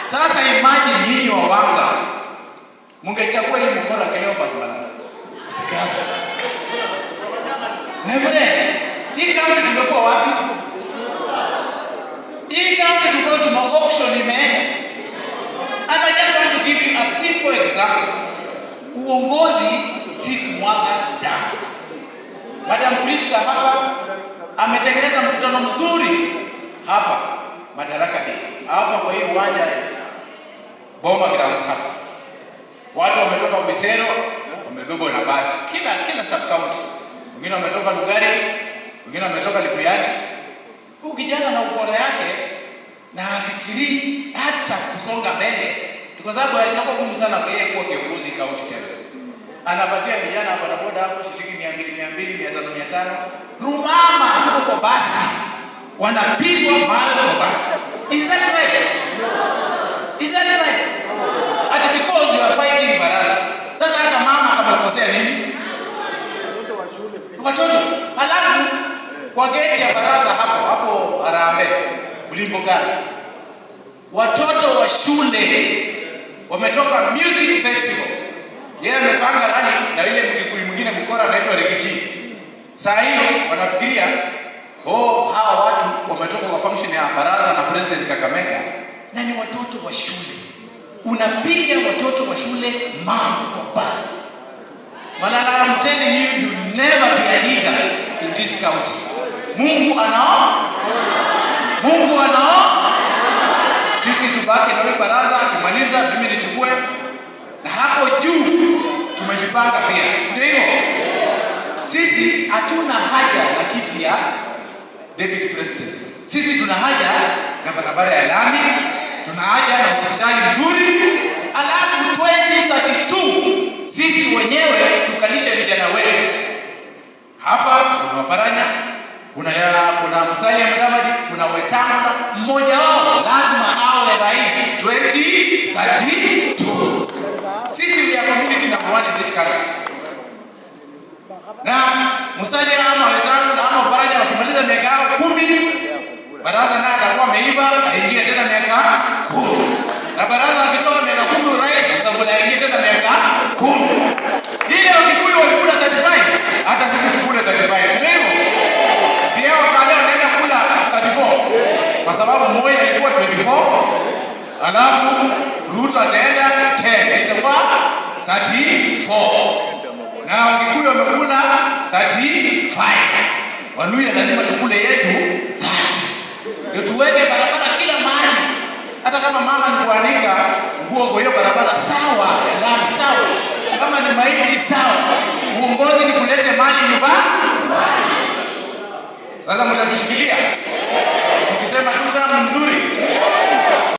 Sasa imagine nyinyi wa Wanga mungechagua hii mkora Cleophas bana. Hii kama tungekuwa wapi? Hii kama tungekuwa tuna auction imeenda. And I just want to give you a simple example. Uongozi si kumwaga damu. Madam Priska hapa ametengeneza mkutano mzuri hapa Madaraka Day. Hapa kwa hii uwanja Boma Grounds hapa. Watu wametoka Mwisero, wamebebwa na basi. Kila sub county. Wengine wametoka Lugari, wengine wametoka Likuyani. Huyu kijana na ukora yake na afikiri hata kusonga mbele. Kwa sababu alitoka ngumu sana kwa yeye kuwa kiongozi kaunti tena. Anapatia vijana hapa na boda hapo shilingi 200, 500, 500. Rumama huko basi. Wanapigwa mahali kwa basi. Is that right? Is that right? Ati because you are fighting baraza. Sasa hata mama amekosea nini? Watoto. Halafu kwa geti ya baraza hapo Harambee, Bulimbo Girls. Watoto wa shule wametoka music festival. Yeye amepanga rani na ile mkikuyu mwingine mkora anaitwa Rikichi. Saa hiyo wanafikiria hawa watu wametoka kwa function ya baraza na president Kakamega na ni watoto wa shule. Unapiga watoto wa shule mambo kwa basi. Malala, I'm telling you, you'll never be a leader in this county. Mungu anao. Sisi tubaki na wewe baraza, kumaliza mimi nichukue. Na hapo juu tumejipanga pia. Ndio. Sisi hatuna haja na kiti ya deputy president. Sisi tuna haja na barabara ya lami, tuna haja na hospitali nzuri. Alafu 2032 sisi wenyewe tukalishe vijana wetu. Hapa kuna Waparanya, kuna Musalia Mudavadi, kuna Wetangula, mmoja wao lazima awe rais 2032. Sisi we are community number 1 in this country. Na Musalia ama Wetangula ama Waparanya wakimaliza miaka 10, baraza naye atakuwa ameiva, aingie tena miaka 10. Na baraza akitoka miaka 10 rais, sababu aingie tena miaka 10. Ile Wakikuyu walikula 35, hata sisi tukule 35. Ndio. Sio wale wanaenda kula 34. Kwa sababu mmoja alikuwa 24, alafu Ruto ataenda 10. Itakuwa 34. Na Wakikuyu wamekula 35. Waluya lazima tukule yetu 30. Ndio tuweke barabara kila mahali. Hata kama mama ni kuanika nguo kwa hiyo barabara sawa, lami sawa. Kama ni mahindi sawa. Uongozi ni kulete mali nyumbani. Sasa mtatushikilia.